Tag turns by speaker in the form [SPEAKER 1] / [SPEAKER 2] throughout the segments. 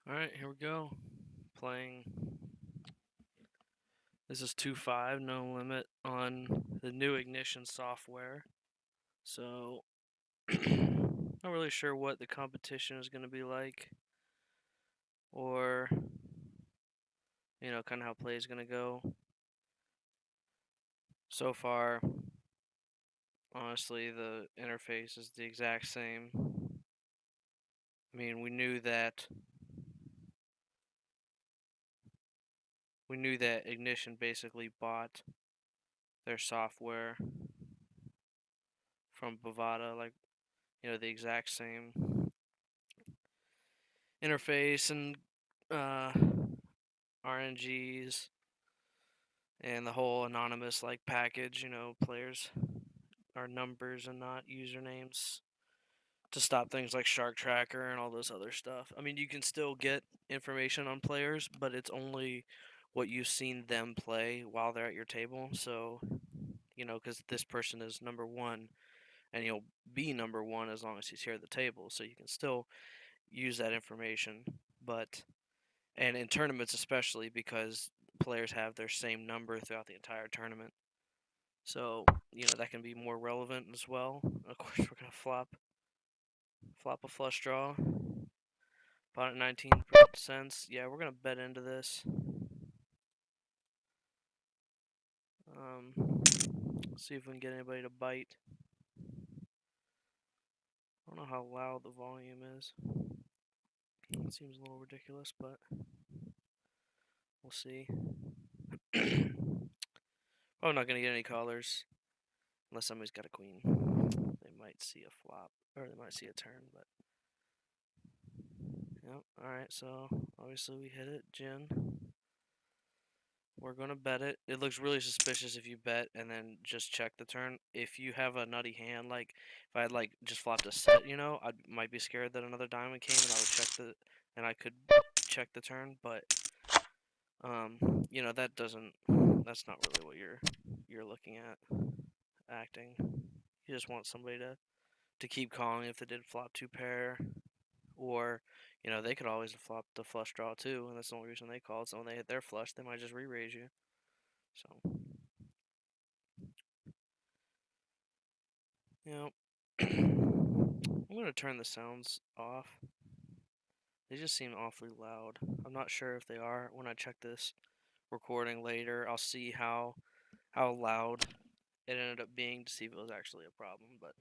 [SPEAKER 1] Alright, here we go. Playing. This is 2.5, no limit on the new Ignition software. So, not really sure what the competition is going to be like. Or, kind of how play is going to go. So far, honestly, the interface is the exact same. I mean, we knew that Ignition basically bought their software from Bovada, like, the exact same interface and uh, RNGs and the whole anonymous like package. Players are numbers and not usernames to stop things like Shark Tracker and all this other stuff. I mean, you can still get information on players, but it's only what you've seen them play while they're at your table. So, because this person is number one, and he'll be number one as long as he's here at the table. So you can still use that information, but and in tournaments especially because players have their same number throughout the entire tournament. So, that can be more relevant as well. Of course, we're going to flop a flush draw. Bought at 19 cents. Yeah, we're going to bet into this. See if we can get anybody to bite. I don't know how loud the volume is. It seems a little ridiculous, but we'll see. Probably not going to get any callers unless somebody's got a queen. They might see a flop, or they might see a turn, but yep. Alright, so obviously we hit it. Gin. We're going to bet it. It looks really suspicious if you bet and then just check the turn. If you have a nutty hand, like if I had like just flopped a set, I might be scared that another diamond came and I would I could check the turn, but that's not really what you're looking at acting. You just want somebody to keep calling if they did flop two pair, or they could always flop the flush draw too, and that's the only reason they called. So when they hit their flush, they might just re-raise you. So, I'm gonna turn the sounds off. They just seem awfully loud. I'm not sure if they are. When I check this recording later, I'll see how loud it ended up being to see if it was actually a problem. But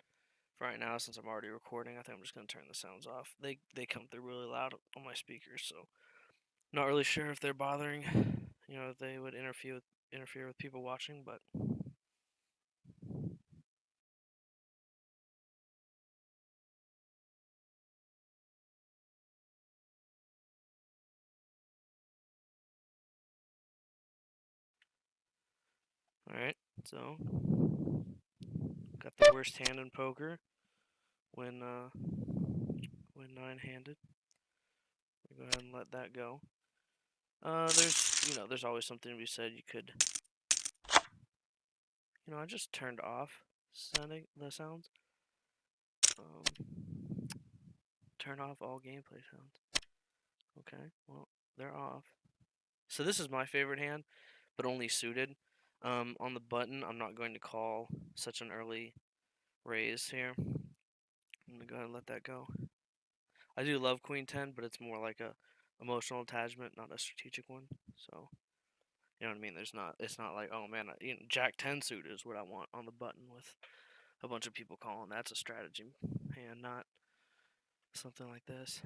[SPEAKER 1] for right now, since I'm already recording, I think I'm just gonna turn the sounds off. They come through really loud on my speakers, so not really sure if they're bothering. If they would interfere with people watching, but all right. So got the worst hand in poker when nine-handed. Go ahead and let that go. There's always something to be said. You could, I just turned off the sounds. Turn off all gameplay sounds. Okay, well, they're off. So this is my favorite hand, but only suited. On the button, I'm not going to call such an early raise here. I'm gonna go ahead and let that go. I do love Queen 10, but it's more like a emotional attachment, not a strategic one. So, you know what I mean? It's not like, oh man, Jack 10 suited is what I want on the button with a bunch of people calling. That's a strategy hand, not something like this.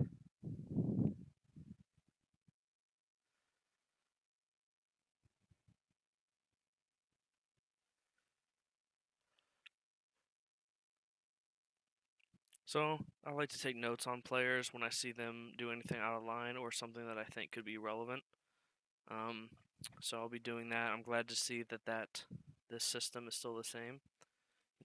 [SPEAKER 1] So, I like to take notes on players when I see them do anything out of line or something that I think could be relevant. Um, so I'll be doing that. I'm glad to see that this system is still the same.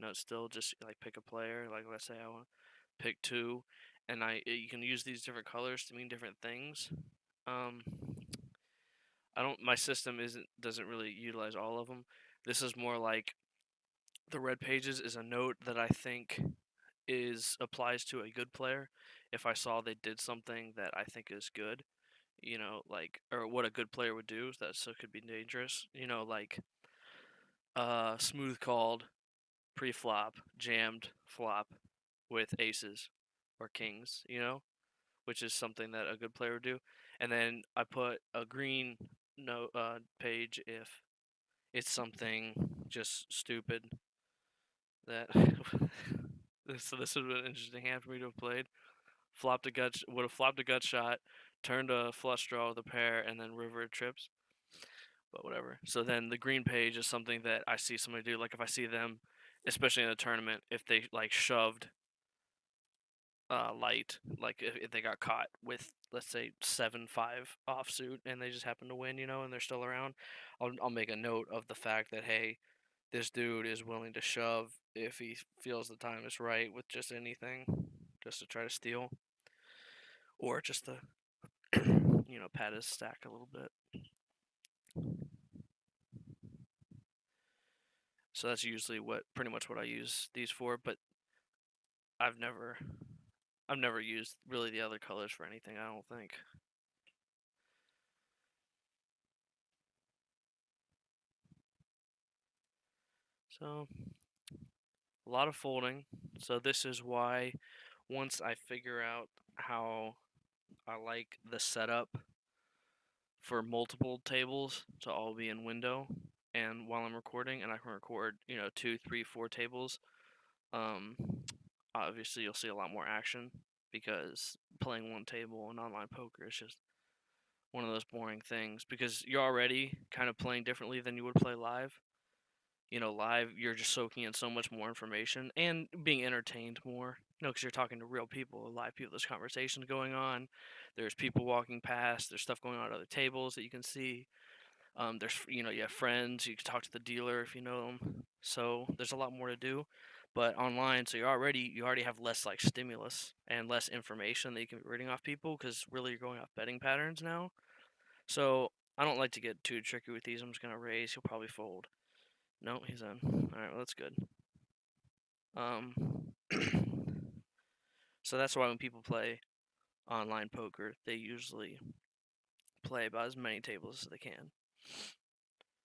[SPEAKER 1] It's still just like pick a player. Like let's say I want to pick two, and you can use these different colors to mean different things. Um, I don't. My system doesn't really utilize all of them. This is more like the red pages is a note that I think applies to a good player. If I saw they did something that I think is good, like, or what a good player would do. That so could be dangerous. Like smooth called pre-flop, jammed flop with aces or kings. Which is something that a good player would do. And then I put a green no page if it's something just stupid that. So this would have been an interesting hand for me to have played. Would have flopped a gut shot, turned a flush draw with a pair, and then river trips. But whatever. So then the green page is something that I see somebody do. Like if I see them, especially in a tournament, if they like shoved light, like if they got caught with, let's say, 7-5 offsuit and they just happen to win, and they're still around, I'll make a note of the fact that, hey, this dude is willing to shove if he feels the time is right with just anything, just to try to steal, or just to pad his stack a little bit. So that's usually pretty much what I use these for, but I've never used really the other colors for anything, I don't think. So a lot of folding. So this is why once I figure out how I like the setup for multiple tables to all be in window, and while I'm recording, and I can record 2, 3, 4 tables, um, obviously you'll see a lot more action, because playing one table in online poker is just one of those boring things, because you're already kind of playing differently than you would play live. Live, you're just soaking in so much more information and being entertained more. Because you're talking to real people, live people. There's conversations going on. There's people walking past. There's stuff going on at other tables that you can see. There's, you have friends. You can talk to the dealer if you know them. So there's a lot more to do. But online, so you already have less like stimulus and less information that you can be reading off people, because really you're going off betting patterns now. So I don't like to get too tricky with these. I'm just gonna raise. He'll probably fold. No, he's in. All right, well, that's good. Um, so that's why when people play online poker, they usually play about as many tables as they can.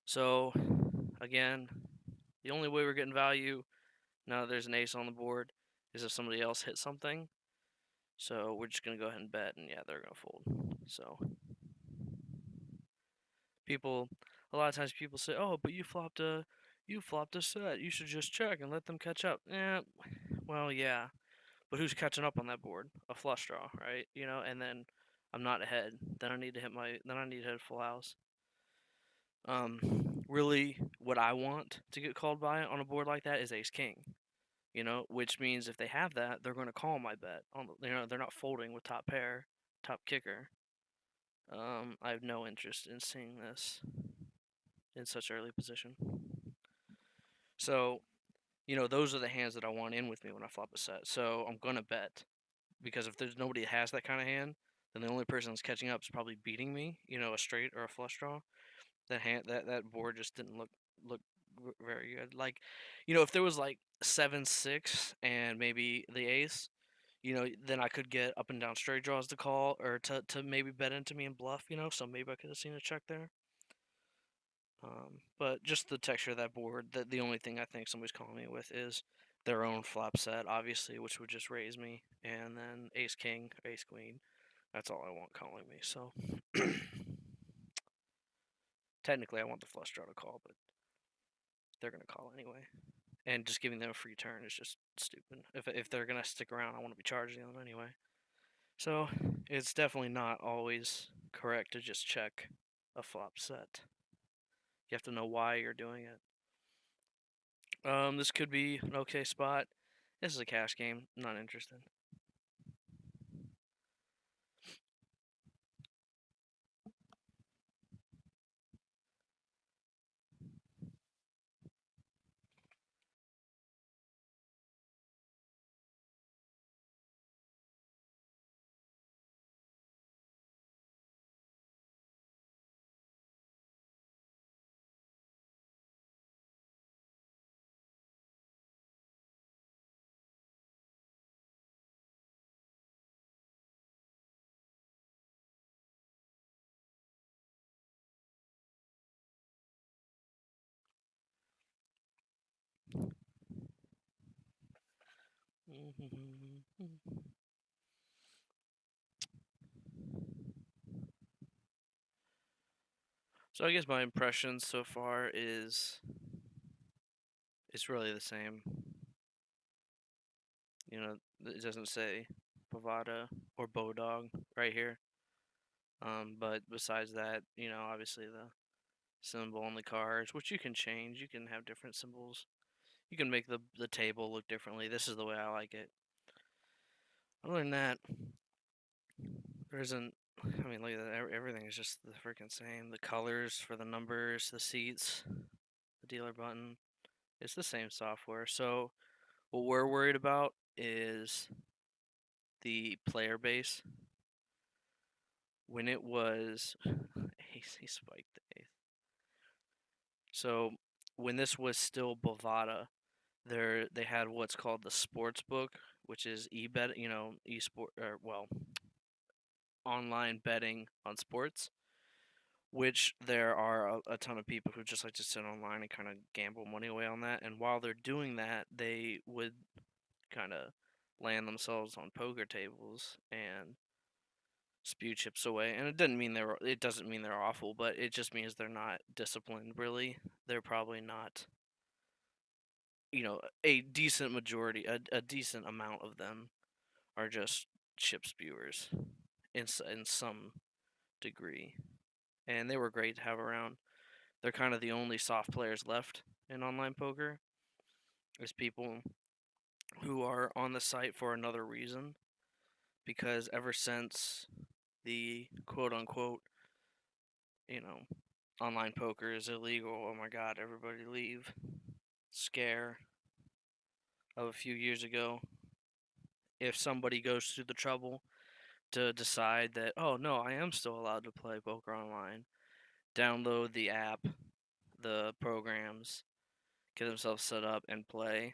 [SPEAKER 1] So, again, the only way we're getting value now that there's an ace on the board is if somebody else hits something. So we're just gonna go ahead and bet, and yeah, they're gonna fold. So a lot of times people say, "Oh, but you flopped a set. You should just check and let them catch up." Yeah, well, yeah. But who's catching up on that board? A flush draw, right? And then I'm not ahead. Then I need to hit full house. Really, what I want to get called by on a board like that is ace king. Which means if they have that, they're going to call my bet. They're not folding with top pair, top kicker. I have no interest in seeing this in such early position. So, those are the hands that I want in with me when I flop a set. So I'm gonna bet, because if there's nobody that has that kind of hand, then the only person that's catching up is probably beating me. A straight or a flush draw. That board just didn't look very good. Like, if there was like 7-6 and maybe the ace, then I could get up and down straight draws to call, or to maybe bet into me and bluff. So maybe I could have seen a check there. But just the texture of that board, the only thing I think somebody's calling me with is their own flop set, obviously, which would just raise me, and then ace king, ace queen. That's all I want calling me. So technically, I want the flush draw to call, but they're gonna call anyway. And just giving them a free turn is just stupid. If they're gonna stick around, I want to be charging them anyway. So it's definitely not always correct to just check a flop set. You have to know why you're doing it. This could be an okay spot. This is a cash game. Not interested. So I guess my impression so far is it's really the same. You know, it doesn't say Bovada or Bodog right here. But besides that, obviously the symbol on the cards, which you can change. You can have different symbols. You can make the table look differently. This is the way I like it. Other than that, there isn't. I mean, look at that. Everything is just the freaking same. The colors for the numbers, the seats, the dealer button. It's the same software. So what we're worried about is the player base. When it was, he spiked the eighth. So when this was still Bovada, they had what's called the sports book, which is e-bet, e-sport or well, online betting on sports. Which there are a ton of people who just like to sit online and kind of gamble money away on that. And while they're doing that, they would kind of land themselves on poker tables and spew chips away. And it doesn't mean they're awful, but it just means they're not disciplined. Really, they're probably not. A decent majority, a decent amount of them are just chip spewers in some degree, and they were great to have around. They're kind of the only soft players left in online poker. There's people who are on the site for another reason, because ever since the quote unquote, you know, online poker is illegal, oh my god, everybody leave scare of a few years ago, if somebody goes through the trouble to decide that, oh no, I am still allowed to play poker online, download the app, the programs, get themselves set up and play,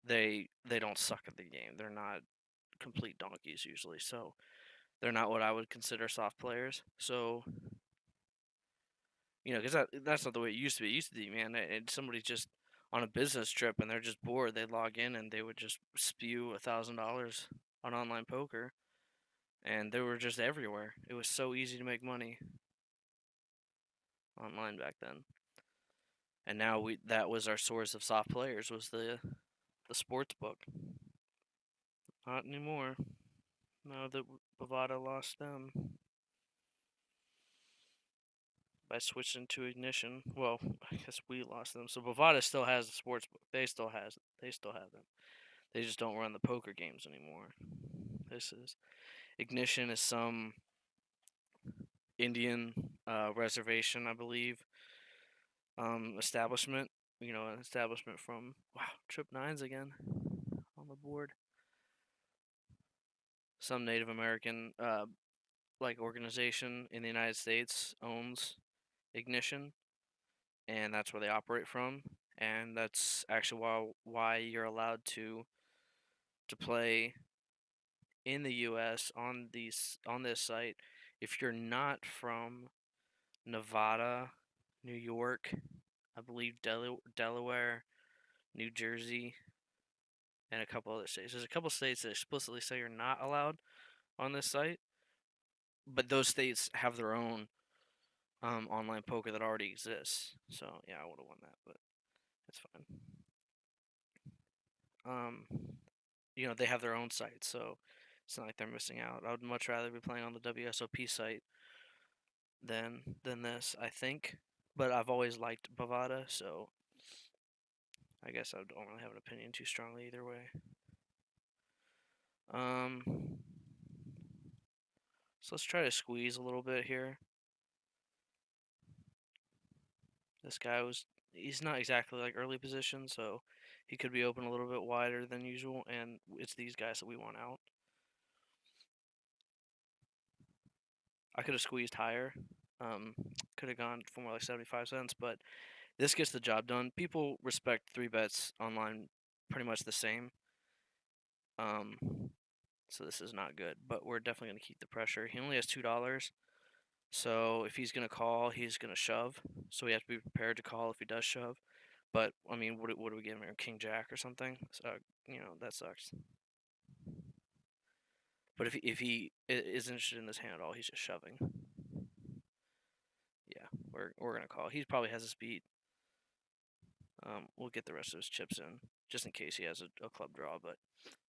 [SPEAKER 1] they don't suck at the game. They're not complete donkeys usually, so they're not what I would consider soft players. So because that's not the way it used to be. It used to be, man, somebody's just on a business trip and they're just bored. They log in and they would just spew $1,000 on online poker, and they were just everywhere. It was so easy to make money online back then. And now that was our source of soft players, was the sports book. Not anymore. Now that Bovada lost them by switching to Ignition. Well, I guess we lost them. So Bovada still has the sports book. They still have them. They just don't run the poker games anymore. This is Ignition is some Indian reservation, I believe, establishment. An establishment from, wow, Trip Nines again on the board. Some Native American organization in the United States owns Ignition, and that's where they operate from. And that's actually why you're allowed to play in the U.S. on this site if you're not from Nevada, New York, I believe Delaware, New Jersey, and a couple other states. There's a couple states that explicitly say you're not allowed on this site, but those states have their own online poker that already exists. So yeah, I would have won that, but it's fine. They have their own site, so it's not like they're missing out. I would much rather be playing on the WSOP site than this, I think. But I've always liked Bovada, so I guess I don't really have an opinion too strongly either way. Um, so let's try to squeeze a little bit here. This guy he's not exactly like early position, so he could be open a little bit wider than usual, and it's these guys that we want out. I could have squeezed higher. Could have gone for more like 75 cents, but this gets the job done. People respect 3-bets online pretty much the same. So this is not good, but we're definitely going to keep the pressure. He only has $2, so if he's going to call, he's going to shove. So we have to be prepared to call if he does shove. But I mean, what do we give him? King Jack or something? So, that sucks. But if he is interested in this hand at all, he's just shoving. Yeah, we're gonna call. He probably has a speed. We'll get the rest of his chips in just in case he has a club draw. But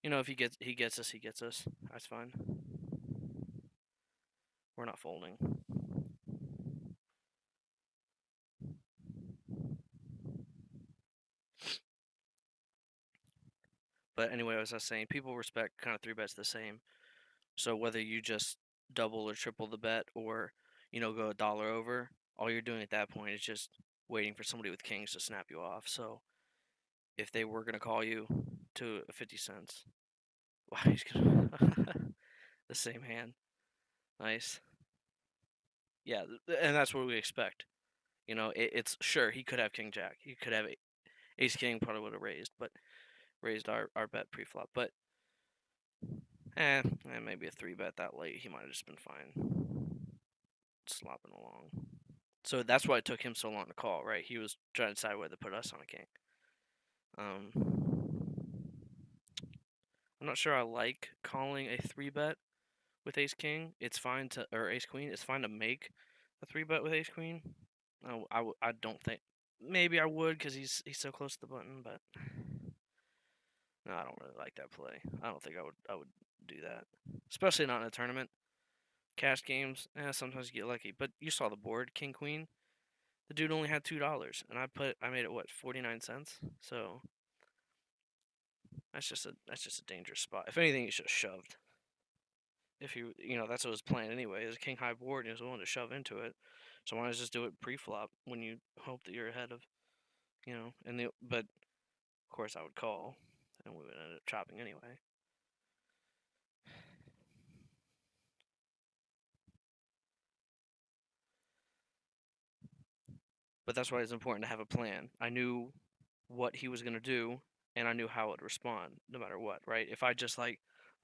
[SPEAKER 1] if he gets us, he gets us. That's fine. We're not folding. But anyway, as I was saying, people respect kind of three bets the same. So whether you just double or triple the bet or go a dollar over, all you're doing at that point is just waiting for somebody with kings to snap you off. So if they were gonna call you to a 50 cents, wow, he's gonna the same hand. Nice. Yeah, and that's what we expect. It's sure he could have king jack. He could have ace king. Probably would have raised, but raised our bet pre-flop. But maybe a three bet that late. He might have just been fine, slopping along. So that's why it took him so long to call, right? He was trying to decide whether to put us on a king. I'm not sure I like calling a three bet with ace king. It's fine to or ace queen. It's fine to make a three bet with ace queen. No, I don't think. Maybe I would because he's so close to the button, but no, I don't really like that play. I don't think I would do that, especially not in a tournament. Cash games, sometimes you get lucky, but you saw the board, king queen. The dude only had $2, and I made it what 49 cents. So that's just a dangerous spot. If anything, he should have shoved. If that's what his plan anyway. Is a king high board, and he was willing to shove into it. So why not just do it pre-flop when you hope that you're ahead of, but of course I would call, and we would end up chopping anyway. But that's why it's important to have a plan. I knew what he was gonna do, and I knew how it would respond, no matter what. Right? If I just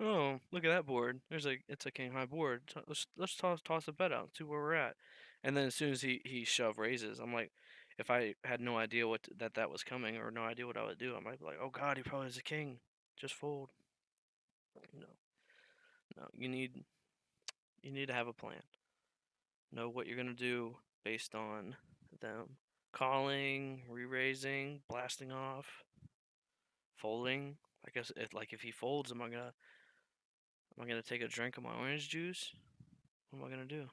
[SPEAKER 1] oh, look at that board. It's a king high board. Let's toss a bet out, see where we're at. And then as soon as he shove raises, I'm like, if I had no idea that was coming or no idea what I would do, I might be like, oh God, he probably has a king. Just fold. No, no. You need to have a plan. Know what you're gonna do based on them calling, re-raising, blasting off, folding. I guess if he folds, am I gonna take a drink of my orange juice? What am I gonna do?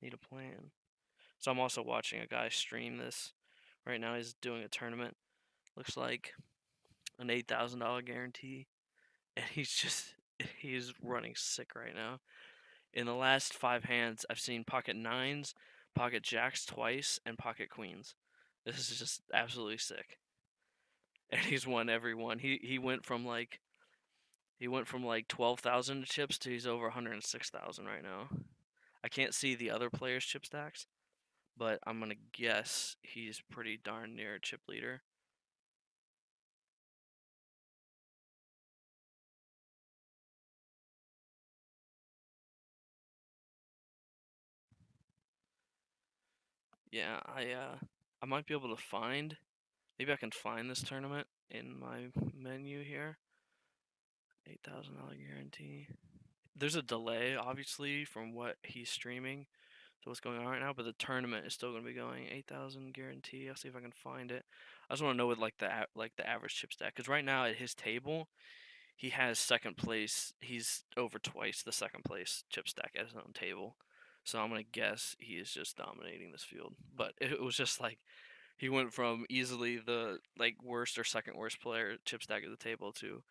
[SPEAKER 1] Need a plan. So I'm also watching a guy stream this right now. He's doing a tournament. Looks like an $8,000 guarantee, and he's running sick right now. In the last 5 hands, I've seen pocket nines, pocket jacks twice, and pocket queens. This is just absolutely sick. And he's won every one. He went from 12,000 chips to he's over 106,000 right now. I can't see the other players' chip stacks, but I'm gonna guess he's pretty darn near a chip leader. Yeah, I might be able to find. Maybe I can find this tournament in my menu here. $8,000 guarantee. There's a delay, obviously, from what he's streaming to what's going on right now, but the tournament is still going to be going. 8,000 guarantee. I'll see if I can find it. I just want to know what the average chip stack, because right now at his table, he has second place. He's over twice the second place chip stack at his own table. So I'm gonna guess he is just dominating this field. But it was just he went from easily the worst or second worst player chip stack at the table to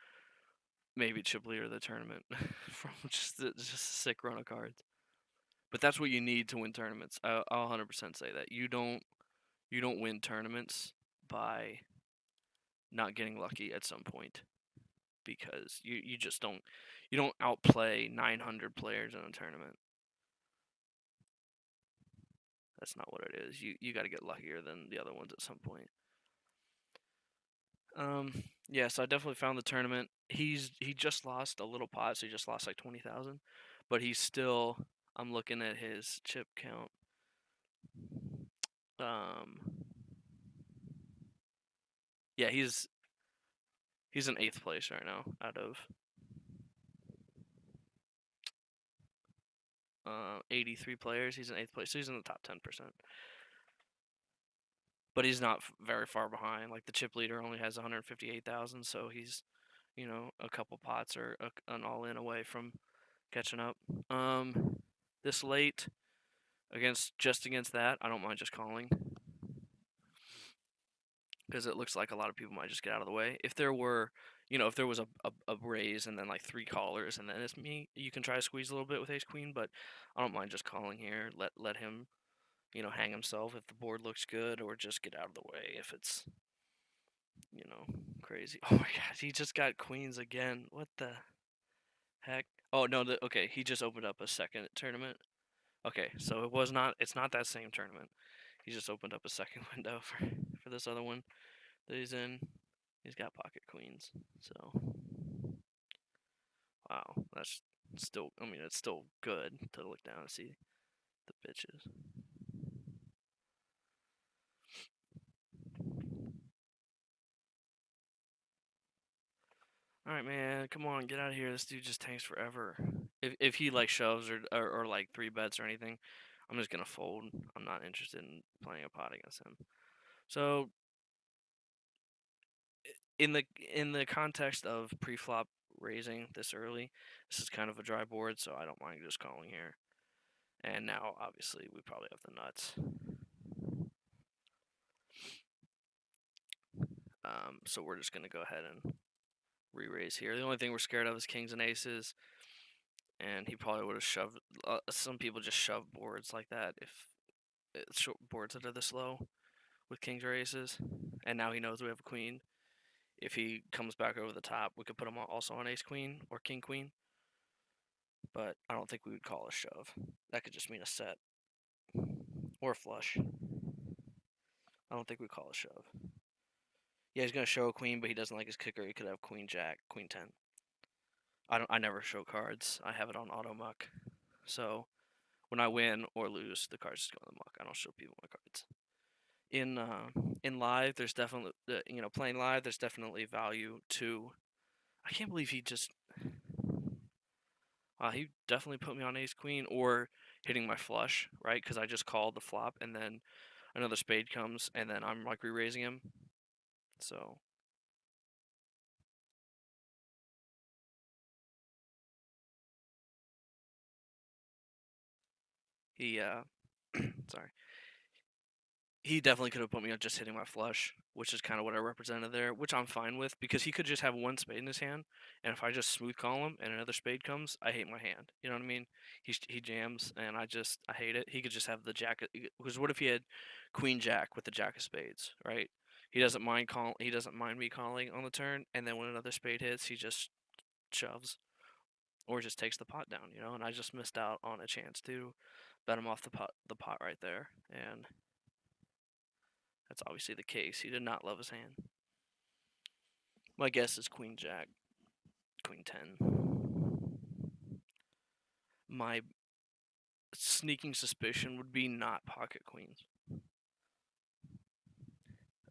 [SPEAKER 1] maybe chip leader of the tournament from just a sick run of cards. But that's what you need to win tournaments. I'll 100% say that you don't win tournaments by not getting lucky at some point, because you just don't outplay 900 players in a tournament. That's not what it is. You got to get luckier than the other ones at some point. Yeah, so I definitely found the tournament. He just lost a little pot, so he just lost like 20,000, but he's still. I'm looking at his chip count. Um, Yeah, he's in 8th place right now out of 83 players. He's in 8th place, so he's in the top 10%. But he's not very far behind. Like the chip leader only has 158,000, so he's a couple pots or an all in away from catching up. This late against that, I don't mind just calling because it looks like a lot of people might just get out of the way. If there were, if there was a raise and then like 3 callers and then it's me, you can try to squeeze a little bit with ace queen, but I don't mind just calling here. Let him, hang himself if the board looks good, or just get out of the way if it's, crazy. Oh my god, he just got queens again. What the heck? Oh no, okay, he just opened up a second tournament. Okay, so it's not that same tournament. He just opened up a second window for this other one that he's in. He's got pocket queens. So, wow, that's still, I mean, it's still good to look down and see the bitches. All right, man, come on, get out of here. This dude just tanks forever. If he like shoves or like 3 bets or anything, I'm just gonna fold. I'm not interested in playing a pot against him. So in the context of pre-flop raising this early, this is kind of a dry board, so I don't mind just calling here. And now, obviously, we probably have the nuts. So we're just gonna go ahead and re-raise here. The only thing we're scared of is kings and aces, and he probably would have shoved. Some people just shove boards like that if it's short boards that are this low with kings or aces. And now he knows we have a queen. If he comes back over the top, we could put him also on ace queen or king queen. But I don't think we would call a shove. That could just mean a set or a flush. I don't think we call a shove. Yeah, he's gonna show a queen, but he doesn't like his kicker. He could have queen jack, queen 10. I never show cards. I have it on auto muck. So when I win or lose, the cards just go in the muck. I don't show people my cards. In live, there's definitely playing live. There's definitely value to. I can't believe he just. He definitely put me on ace queen or hitting my flush, right? Because I just called the flop and then another spade comes and then I'm like re-raising him. So he sorry. He definitely could have put me on just hitting my flush, which is kind of what I represented there, which I'm fine with because he could just have one spade in his hand, and if I just smooth call him and another spade comes, I hate my hand. You know what I mean? He jams, and I hate it. He could just have the jack, because what if he had queen jack with the jack of spades, right? He doesn't mind call. He doesn't mind me calling on the turn, and then when another spade hits, he just shoves or just takes the pot down, And I just missed out on a chance to bet him off the pot right there, and that's obviously the case. He did not love his hand. My guess is queen jack, queen 10. My sneaking suspicion would be not pocket queens.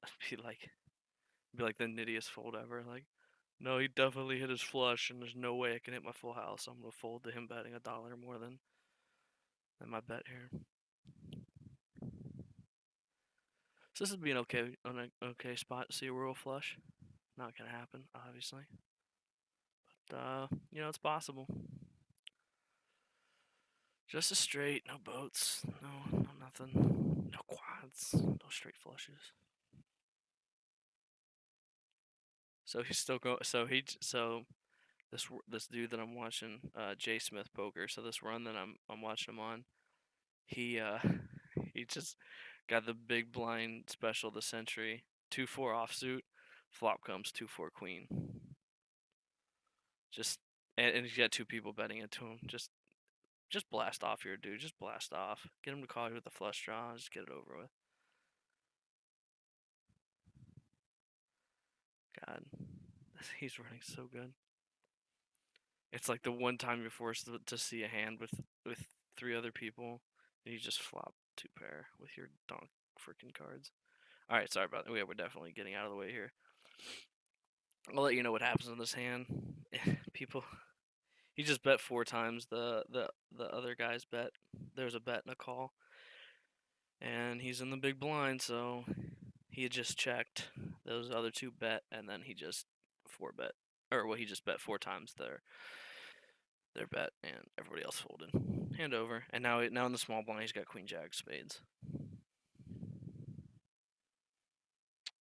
[SPEAKER 1] I'd be like the nittiest fold ever. Like, no, he definitely hit his flush, and there's no way I can hit my full house. So I'm gonna fold to him betting $1 more than my bet here. So this would be an okay spot to see a royal flush. Not gonna happen, obviously. But it's possible. Just a straight, no boats, no nothing, no quads, no straight flushes. So he's still go. So this dude that I'm watching, Jay Smith Poker. So this run that I'm watching him on, he he just got the big blind special the century 2-4 offsuit, flop comes 2-4 queen. Just and he's got 2 people betting into him. Just blast off here, dude. Just blast off. Get him to call you with a flush draw. Just get it over with. God, he's running so good. It's like the one time you're forced to see a hand with 3 other people, and you just flop 2 pair with your donk freaking cards. All right, sorry about that. We're definitely getting out of the way here. I'll let you know what happens in this hand. People, he just bet 4 times the other guy's bet. There's a bet and a call, and he's in the big blind, so he had just checked. Those other two bet, and then he just four bet, or well, he just bet 4 times their bet, and everybody else folded. Hand over, and now in the small blind, he's got Queen Jack spades.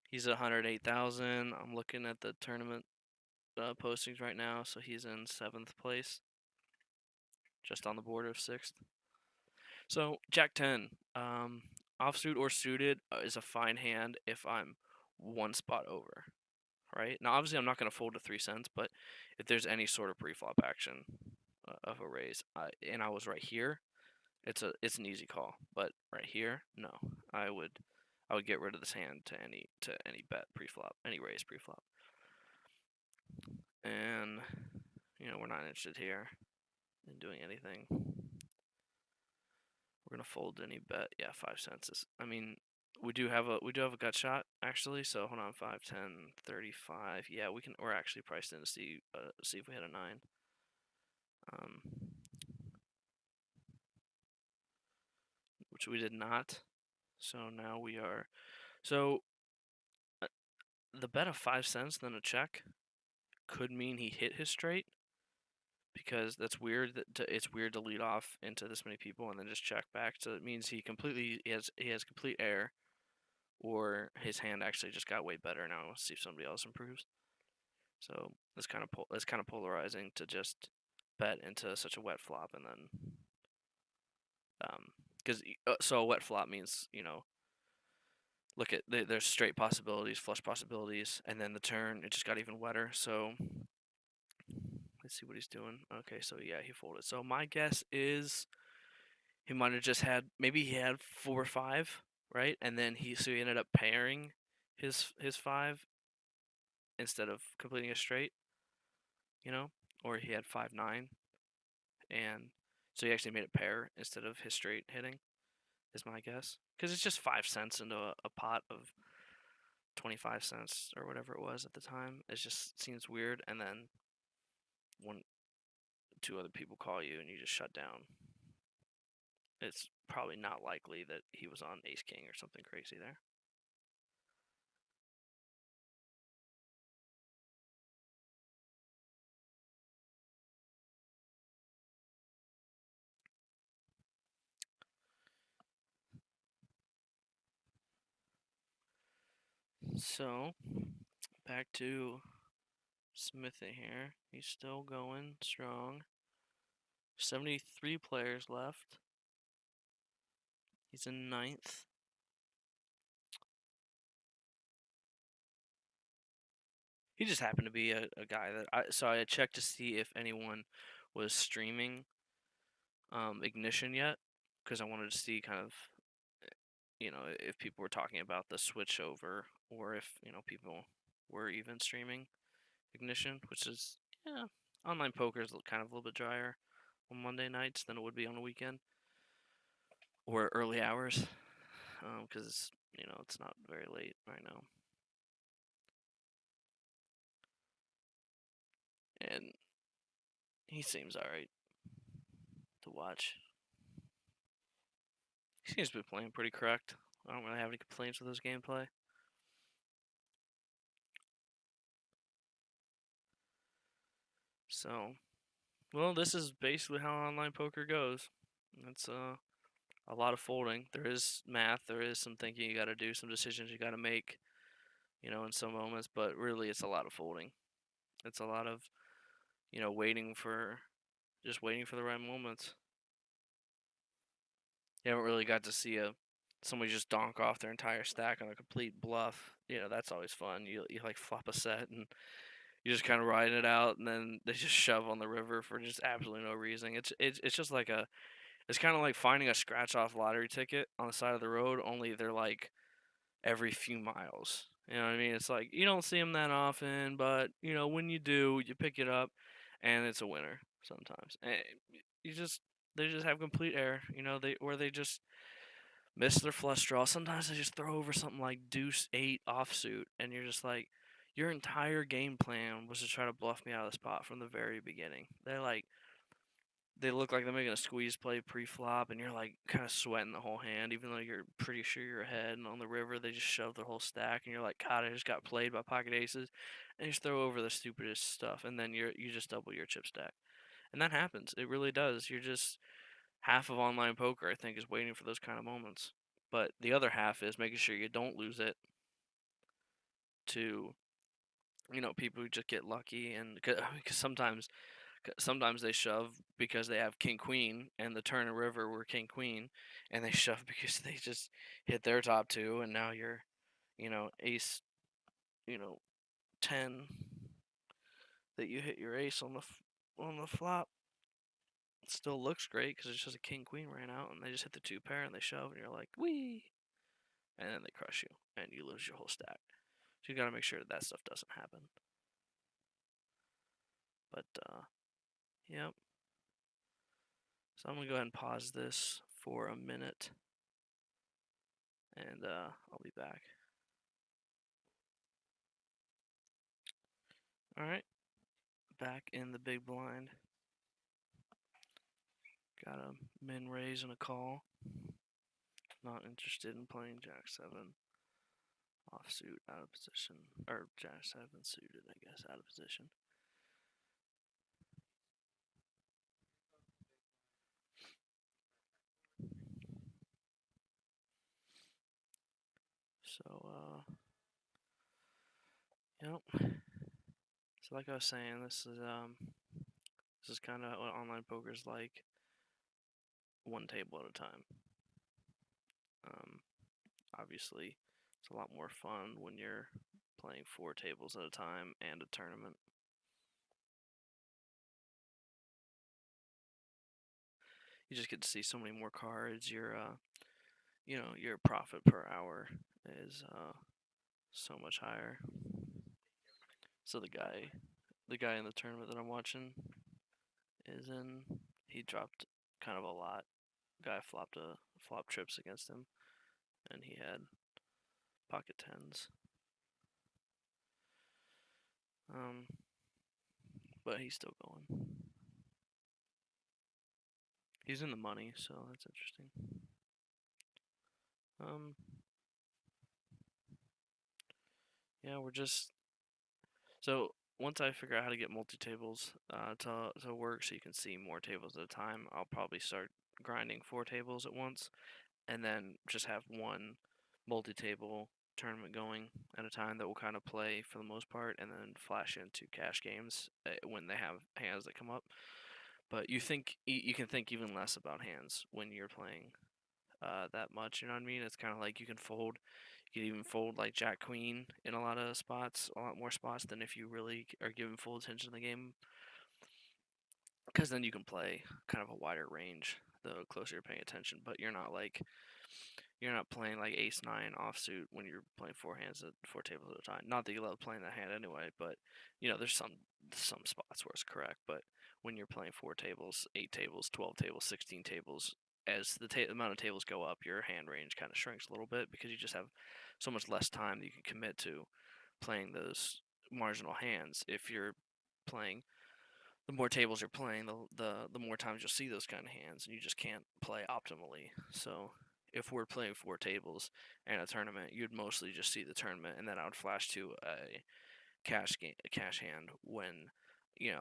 [SPEAKER 1] He's at 108,000. I'm looking at the tournament postings right now, so he's in 7th place, just on the border of 6th. So Jack 10, offsuit or suited is a fine hand if I'm one spot over, right? Now obviously I'm not going to fold to 3 cents, but if there's any sort of pre-flop action of a raise, and I was right here, it's an easy call. But right here, no, I would get rid of this hand to any bet pre-flop, any raise pre-flop, and we're not interested here in doing anything. We're gonna fold any bet. Yeah, 5 cents is. I mean, we do have a gut shot actually. So hold on, 5, 10, 35. Yeah, we can. We're actually priced in to see if we hit a 9. Which we did not. So now we are. So the bet of 5 cents then a check could mean he hit his straight, because that's weird. It's weird to lead off into this many people and then just check back. So it means he has complete air, or his hand actually just got way better. Now let's see if somebody else improves. So it's kind of polarizing to just bet into such a wet flop, and then because so a wet flop means look at there's straight possibilities, flush possibilities, and then the turn it just got even wetter. So let's see what he's doing. Okay, so yeah, he folded. So my guess is he might have just had, maybe he had 4 or 5, right? And then he ended up pairing his 5 instead of completing a straight, or he had 5, 9, and so he actually made a pair instead of his straight hitting, is my guess. Because it's just 5 cents into a pot of 25 cents or whatever it was at the time. It just seems weird. And then when 2 other people call you and you just shut down, it's probably not likely that he was on ace king or something crazy there. So back to Smithy here. He's still going strong. 73 players left. He's in 9th. He just happened to be a guy that I checked to see if anyone was streaming Ignition yet, because I wanted to see kind of if people were talking about the switch over, or if people were even streaming Ignition, which is, yeah, online poker is kind of a little bit drier on Monday nights than it would be on a weekend or early hours, because it's not very late right now. And he seems alright to watch. He seems to be playing pretty correct. I don't really have any complaints with his gameplay. So, well, this is basically how online poker goes. It's a lot of folding. There is math. There is some thinking you got to do, some decisions you got to make, in some moments. But really, it's a lot of folding. It's a lot of, waiting for the right moments. You haven't really got to see somebody just donk off their entire stack on a complete bluff. That's always fun. You like flop a set and you just kind of ride it out, and then they just shove on the river for just absolutely no reason. It's just like it's kind of like finding a scratch off lottery ticket on the side of the road. Only they're like every few miles. You know what I mean? It's like you don't see them that often, but when you do, you pick it up, and it's a winner sometimes. And they just have complete error. They just miss their flush draw. Sometimes they just throw over something like deuce 8 offsuit, and you're just like, Your entire game plan was to try to bluff me out of the spot from the very beginning. They look like they're making a squeeze play pre-flop, and you're like kind of sweating the whole hand, even though you're pretty sure you're ahead. And on the river, they just shove the whole stack, and you're like, God, I just got played by pocket aces, and you just throw over the stupidest stuff, and then you just double your chip stack, and that happens. It really does. You're just half of online poker, I think, is waiting for those kind of moments, but the other half is making sure you don't lose it to people who just get lucky, and because sometimes they shove because they have king queen and the turn and river were king queen, and they shove because they just hit their top two, and now you're ace, you know 10, that you hit your ace on the flop. It still looks great because it's just a king queen ran out, and they just hit the two pair and they shove, and you're like, wee, and then they crush you and you lose your whole stack. So you got to make sure that stuff doesn't happen. But yep. So I'm gonna go ahead and pause this for a minute, and I'll be back. All right, back in the big blind. Got a min raise and a call. Not interested in playing Jack 7 offsuit out of position, or Jack 7 suited, I guess, out of position. So, yep. So like I was saying, this is kind of what online poker is like, one table at a time. Obviously, it's a lot more fun when you're playing 4 tables at a time and a tournament. You just get to see so many more cards. Your profit per hour is so much higher. So the guy in the tournament that I'm watching is in. He dropped kind of a lot. Guy flop trips against him, and he had pocket tens. But he's still going. He's in the money, so that's interesting. Yeah, we're just so once I figure out how to get multi-tables to work so you can see more tables at a time, I'll probably start grinding 4 tables at once, and then just have one multi-table tournament going at a time that will kind of play for the most part, and then flash into cash games when they have hands that come up. But you can think even less about hands when you're playing that much. You know what I mean? It's kind of like you can fold. You can even fold like Jack Queen in a lot of spots, a lot more spots than if you really are giving full attention to the game. Because then you can play kind of a wider range the closer you're paying attention. But you're not playing like ace nine offsuit when you're playing 4 tables at a time. Not that you love playing that hand anyway, but there's some spots where it's correct. But when you're playing 4 tables, 8 tables, 12 tables, 16 tables, as the amount of tables go up, your hand range kind of shrinks a little bit because you just have so much less time that you can commit to playing those marginal hands. If you're playing, the more tables you're playing, the more times you'll see those kind of hands, and you just can't play optimally. So if we're playing 4 tables and a tournament, you'd mostly just see the tournament, and then I would flash to a cash hand when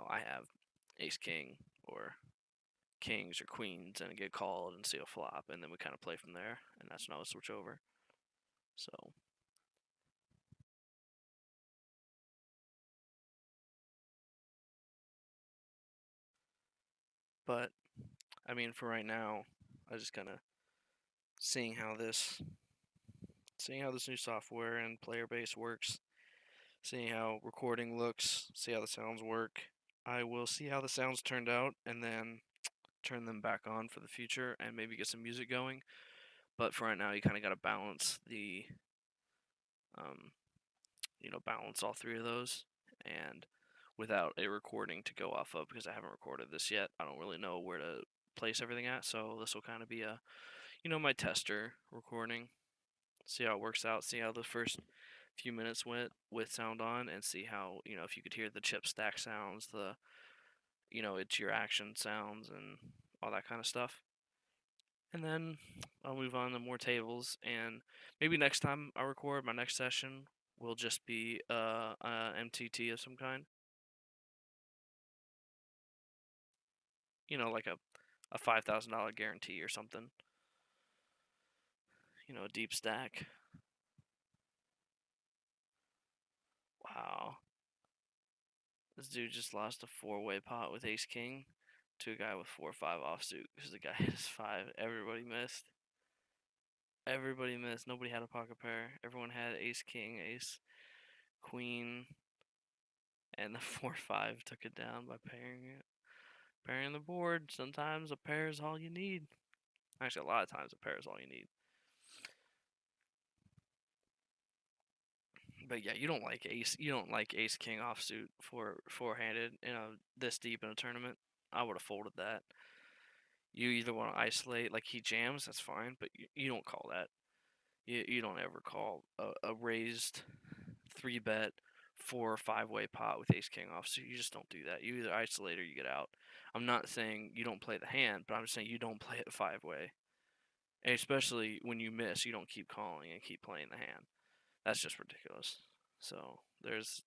[SPEAKER 1] I have ace king or kings or queens and get called and see a flop, and then we kind of play from there, and that's when I would switch over. So but I mean, for right now, I just kind of seeing how this seeing how this new software and player base works, seeing how recording looks, see how the sounds work. I will see how the sounds turned out, and then turn them back on for the future and maybe get some music going. But for right now, you kind of got to balance um, balance all 3 of those, and without a recording to go off of because I haven't recorded this yet, I don't really know where to place everything at. So this will kind of be my tester recording. See how it works out. See how the first few minutes with sound on and see how, if you could hear the chip stack sounds, it's your action sounds and all that kind of stuff. And then I'll move on to more tables, and maybe next time I record my next session will just be MTT of some kind. Like a $5,000 guarantee or something. A deep stack. Wow. This dude just lost a four-way pot with Ace King to a guy with 4-5 offsuit because the guy hit his 5. Everybody missed. Everybody missed. Nobody had a pocket pair. Everyone had Ace King, Ace Queen, and the 4-5 took it down by pairing it. Pairing the board. Sometimes a pair is all you need. Actually, a lot of times a pair is all you need. But yeah, you don't like Ace King offsuit for four-handed, this deep in a tournament. I would have folded that. You either want to isolate, like he jams, that's fine, but you don't call that. You don't ever call a raised 3-bet 4 or 5-way pot with Ace King off. So you just don't do that. You either isolate or you get out. I'm not saying you don't play the hand, but I'm just saying you don't play it 5-way. And especially when you miss, you don't keep calling and keep playing the hand. That's just ridiculous. So there's,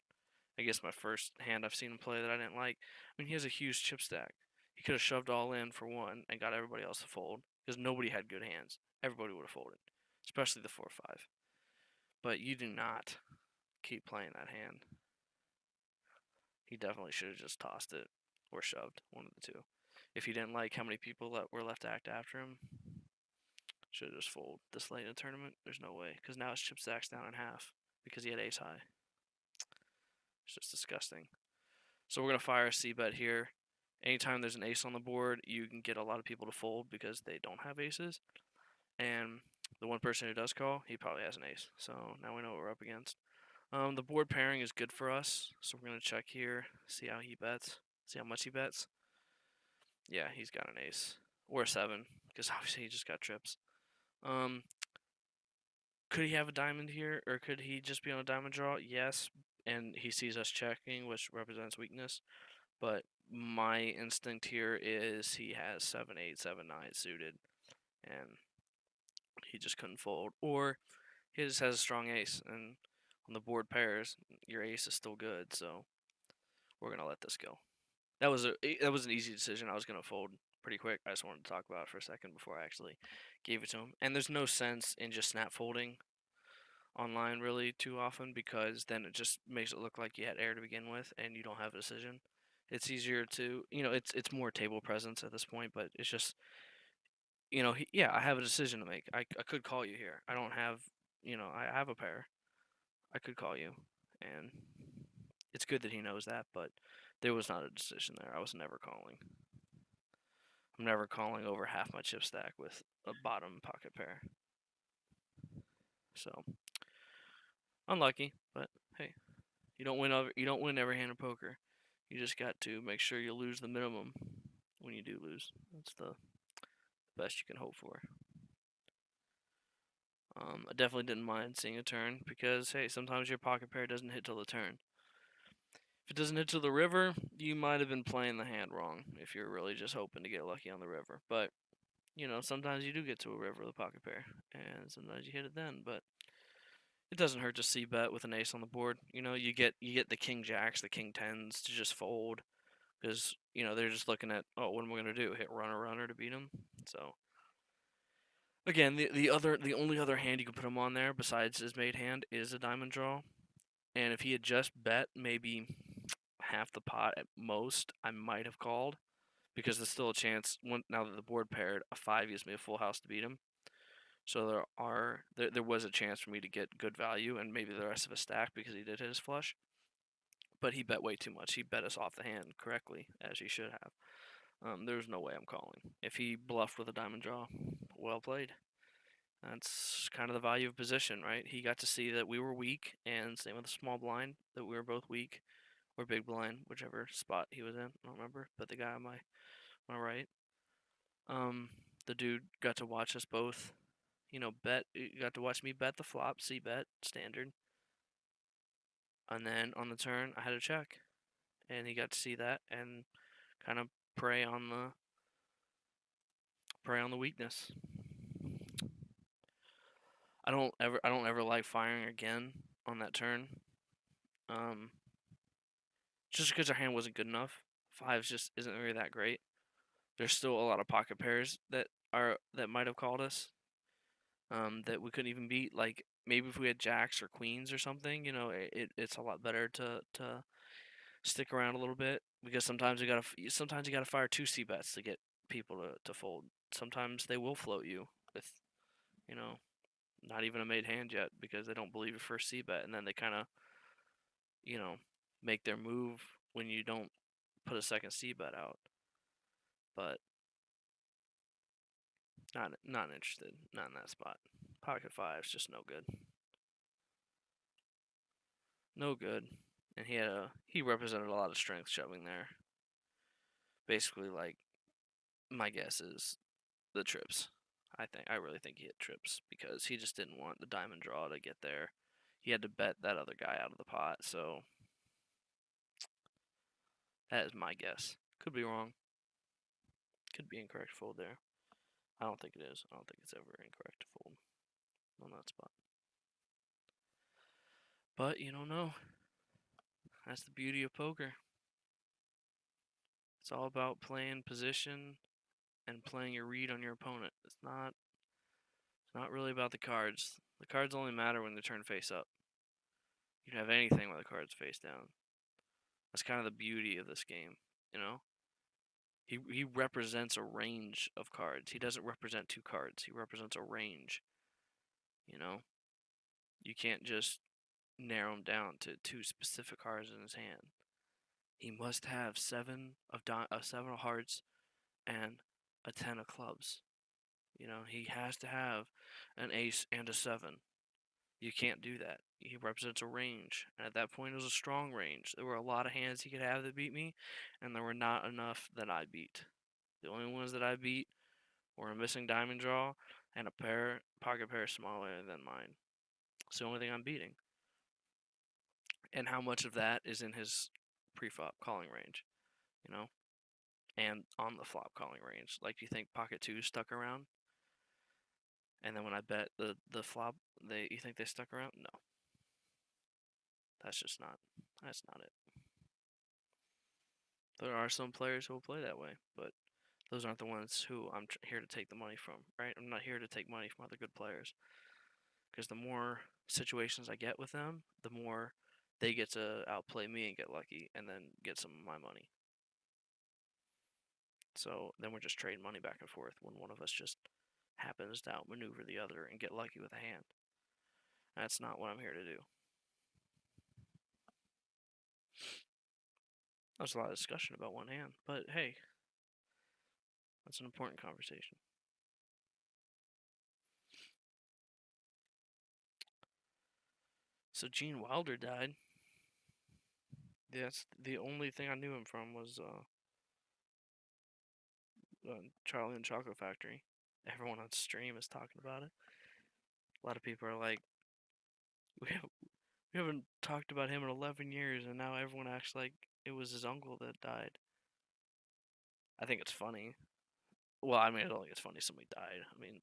[SPEAKER 1] I guess, my first hand I've seen him play that I didn't like. I mean, he has a huge chip stack. He could have shoved all in for one and got everybody else to fold because nobody had good hands. Everybody would have folded, especially the 4-5. But you do not keep playing that hand. He definitely should have just tossed it or shoved, one of the two. If he didn't like how many people that were left to act after him, should have just folded this late in the tournament. There's no way, because now his chip stack's down in half because he had ace high. It's just disgusting. So we're gonna fire a c-bet here. Anytime there's an ace on the board, you can get a lot of people to fold because they don't have aces. And the one person who does call, he probably has an ace. So now we know what we're up against. The board pairing is good for us, so we're gonna check here, see how he bets, see how much he bets. Yeah, he's got an ace or a 7 because obviously he just got trips. Could he have a diamond here, or could he just be on a diamond draw? Yes, and he sees us checking, which represents weakness. But my instinct here is he has 7-8, 7-9 suited, and he just couldn't fold, or he just has a strong ace, and on the board pairs, your ace is still good, so we're gonna let this go. That was an easy decision. I was gonna fold pretty quick. I just wanted to talk about it for a second before I actually gave it to him. And there's no sense in just snap folding online really too often because then it just makes it look like you had air to begin with and you don't have a decision. It's easier to, it's more table presence at this point, but it's just, yeah, I have a decision to make. I could call you here. I don't have, I have a pair. I could call you, and it's good that he knows that, but there was not a decision there. I was never calling. I'm never calling over half my chip stack with a bottom pocket pair. So unlucky, but hey, you don't win every hand of poker. You just got to make sure you lose the minimum when you do lose. That's the best you can hope for. I definitely didn't mind seeing a turn because hey, sometimes your pocket pair doesn't hit till the turn. If it doesn't hit till the river, you might have been playing the hand wrong if you're really just hoping to get lucky on the river. But sometimes you do get to a river with a pocket pair, and sometimes you hit it then. But it doesn't hurt to c-bet with an ace on the board. You get the king jacks, the king tens to just fold because they're just looking at, oh, what am I gonna do? Hit runner to beat him. So again, the only other hand you can put him on there besides his made hand is a diamond draw. And if he had just bet maybe half the pot at most, I might have called because there's still a chance. Now that the board paired, a 5 gives me a full house to beat him. So there was a chance for me to get good value and maybe the rest of his stack because he did hit his flush. But he bet way too much. He bet us off the hand correctly, as he should have. There's no way I'm calling. If he bluffed with a diamond draw, well played. That's kind of the value of position, right? He got to see that we were weak, and same with the small blind, that we were both weak, or big blind, whichever spot he was in. I don't remember, but the guy on my right, the dude got to watch us both, bet. Got to watch me bet the flop, c bet standard, And then on the turn, I had a check, and he got to see that and kind of prey on the weakness. I don't ever like firing again on that turn. Um, just because our hand wasn't good enough. Fives just isn't really that great. There's still a lot of pocket pairs that might have called us. That we couldn't even beat. Like maybe if we had jacks or queens or something, it's a lot better to stick around a little bit because sometimes you gotta fire two C bets to get people to fold. Sometimes they will float you with you know not even a made hand yet because they don't believe your first C bet, and then they kind of you know make their move when you don't put a second C bet out. But not interested, not in that spot. Pocket five's just no good, no good. And he represented a lot of strength shoving there. Basically, like my guess is the trips. I really think he hit trips because he just didn't want the diamond draw to get there. He had to bet that other guy out of the pot, so that is my guess. Could be wrong. Could be incorrect fold there. I don't think it is. I don't think it's ever incorrect to fold on that spot. But you don't know. That's the beauty of poker. It's all about playing position and playing your read on your opponent. It's not really about the cards. The cards only matter when they turn face up. You can have anything with the cards face down. That's kind of the beauty of this game, you know? He represents a range of cards. He doesn't represent two cards. He represents a range, you know? You can't just narrow him down to two specific cards in his hand. He must have seven of hearts and a 10 of clubs. He has to have an ace and a seven. You can't do that. He represents a range, and at that point, it was a strong range. There were a lot of hands he could have that beat me, and there were not enough that I beat. The only ones that I beat were a missing diamond draw and a pocket pair smaller than mine. It's the only thing I'm beating. And how much of that is in his pre-flop calling range, you know, and on the flop calling range. Like, you think pocket twos stuck around, and then when I bet the flop, you think they stuck around? No, that's just not. That's not it. There are some players who will play that way, but those aren't the ones who I'm here to take the money from, right? I'm not here to take money from other good players, because the more situations I get with them, the more they get to outplay me and get lucky and then get some of my money. So then we're just trading money back and forth when one of us just happens to outmaneuver the other and get lucky with a hand. That's not what I'm here to do. There's a lot of discussion about one hand, but hey, that's an important conversation. So Gene Wilder died. That's the only thing I knew him from was Charlie and Chocolate Factory. Everyone on stream is talking about it. A lot of people are like, we haven't talked about him in 11 years, and now everyone acts like it was his uncle that died. I think it's funny. Well, I mean, I don't think it's funny somebody died. I mean,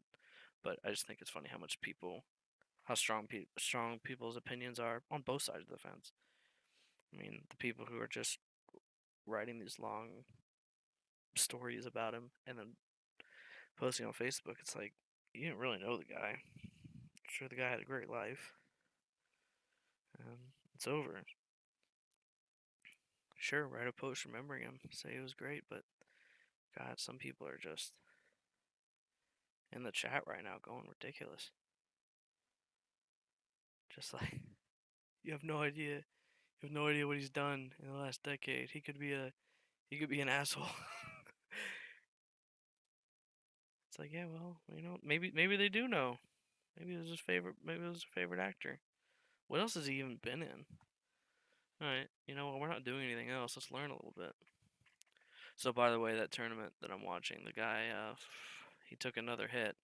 [SPEAKER 1] but I just think it's funny how strong people's opinions are on both sides of the fence. I mean, the people who are just writing these long stories about him and then posting on Facebook, it's like, you didn't really know the guy. I'm sure the guy had a great life. And it's over. Sure, write a post remembering him, say it was great, but God, some people are just in the chat right now going ridiculous. Just like, you have no idea. You have no idea what he's done in the last decade. He could be an asshole. It's like, yeah, well, maybe they do know. Maybe it was his favorite. Maybe it was a favorite actor. What else has he even been in? All right, well, we're not doing anything else. Let's learn a little bit. So, by the way, that tournament that I'm watching, the guy, he took another hit.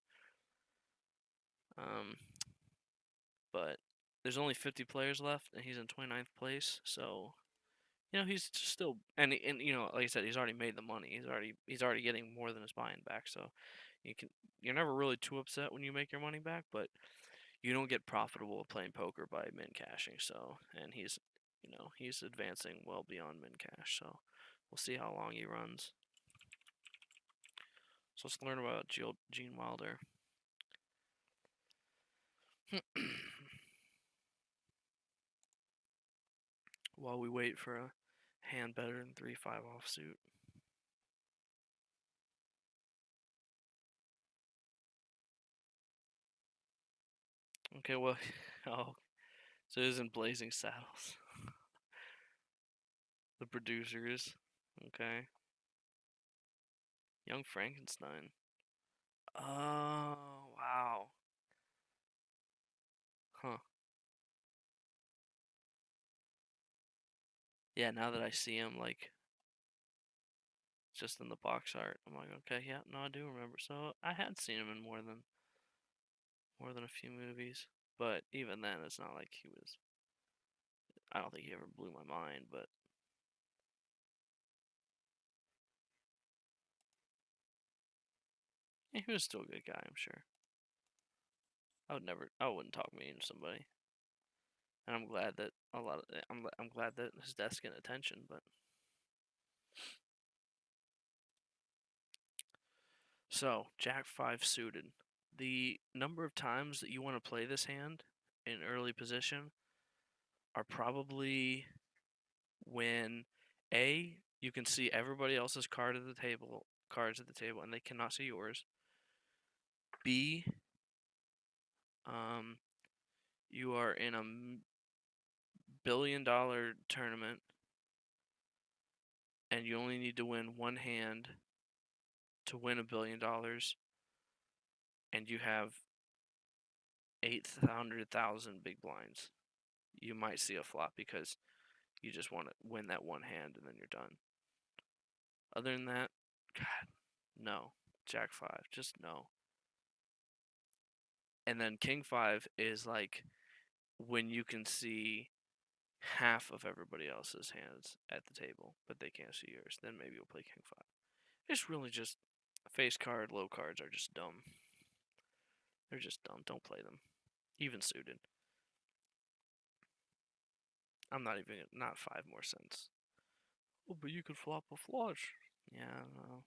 [SPEAKER 1] But there's only 50 players left, and he's in 29th place. So he's still and like I said, he's already made the money. He's already getting more than his buying back. So you can you're never really too upset when you make your money back, but you don't get profitable playing poker by min cashing. So and he's advancing well beyond min cash. So we'll see how long he runs. So let's learn about Gene Wilder. While we wait for a hand better than 3-5 offsuit. Okay, well, oh, so it isn't Blazing Saddles. The producers. Okay. Young Frankenstein. Oh, wow. Huh. Yeah, now that I see him, like, just in the box art, I'm like, okay, yeah, no, I do remember. So I had seen him in more than a few movies, but even then, it's not like he was. I don't think he ever blew my mind, but yeah, he was still a good guy, I'm sure. I wouldn't talk mean to somebody, and I'm glad that I'm glad that his death's getting attention, but. So, Jack 5 suited. The number of times that you want to play this hand in early position are probably when you can see everybody else's cards at the table, and they cannot see yours. B, um, you are in a $1 billion tournament, and you only need to win one hand to win $1 billion, and you have 800,000 big blinds. You might see a flop because you just want to win that one hand and then you're done. Other than that, God, no. Jack 5, just no. And then King 5 is like when you can see half of everybody else's hands at the table, but they can't see yours. Then maybe you'll play King 5. It's really just face card, low cards are just dumb. They're just dumb. Don't play them. Even suited. I'm not even, not 5 more cents. Oh, but you could flop a flush. Yeah, no.